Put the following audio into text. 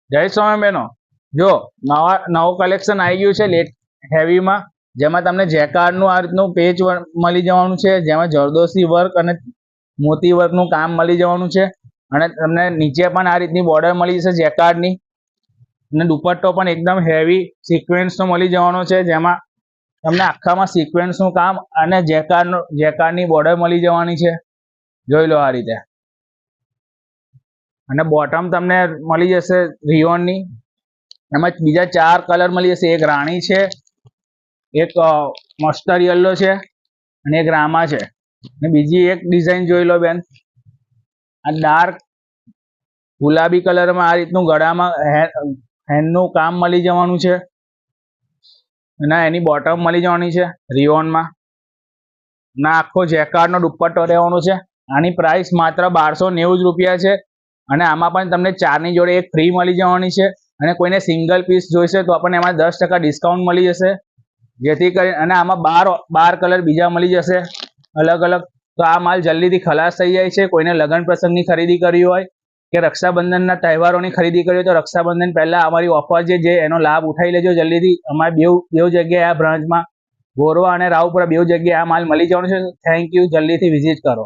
જય સ્વામી બહેનો, જો નવું કલેક્શન આવી ગયું છે લેટ હેવીમાં, જેમાં તમને જેકાર્ડનું આ રીતનું પેચ મળી જવાનું છે, જેમાં જરદોશી વર્ક અને મોતી વર્કનું કામ મળી જવાનું છે. અને તમને નીચે પણ આ રીતની બોર્ડર મળી જશે જેકાર્ડની, અને દુપટ્ટો પણ એકદમ હેવી સિક્વેન્સનો મળી જવાનો છે, જેમાં તમને આખામાં સિક્વેન્સનું કામ અને જેકાર્ડની બોર્ડર મળી જવાની છે. જોઈ લો આ રીતે. અને બોટમ તમને મળી જશે રિયોનની. એમાં બીજા 4 કલર મળી જશે. એક રાણી છે, એક મસ્ટર્ડ યલો છે અને એક રામા છે. અને બીજી એક ડિઝાઇન જોઈ લો બેન, આ ડાર્ક ગુલાબી કલરમાં આ રીતનું ગળામાં હેન્ડનું કામ મળી જવાનું છે, અને એની બોટમ મળી જવાની છે રિયોનમાં. ના આખો જેકાર્ડનો દુપટ્ટો રહેવાનો છે. આની પ્રાઇસ માત્ર 1290 રૂપિયા છે. અને આમાં પણ તમને 4ની જોડે એક ફ્રી મળી જવાની છે. અને કોઈને સિંગલ પીસ જોઈશે તો આપણને એમાં 10% ડિસ્કાઉન્ટ મળી જશે, જેથી કરી. અને આમાં 12 કલર બીજા મળી જશે અલગ અલગ. તો આ માલ જલ્દીથી ખલાસ થઈ જાય છે. કોઈને લગ્ન પ્રસંગની ખરીદી કરવી હોય કે રક્ષાબંધનના તહેવારોની ખરીદી કરવી હોય તો રક્ષાબંધન પહેલાં અમારી ઓફર છે એનો લાભ ઉઠાવી લેજો જલ્દીથી. અમારે બેઉ જગ્યાએ આ બ્રાન્ચમાં ગોરવા અને રાવપુરા બેઉ જગ્યાએ આ માલ મળી જવાનો છે. થેન્ક યુ, જલ્દીથી વિઝિટ કરો.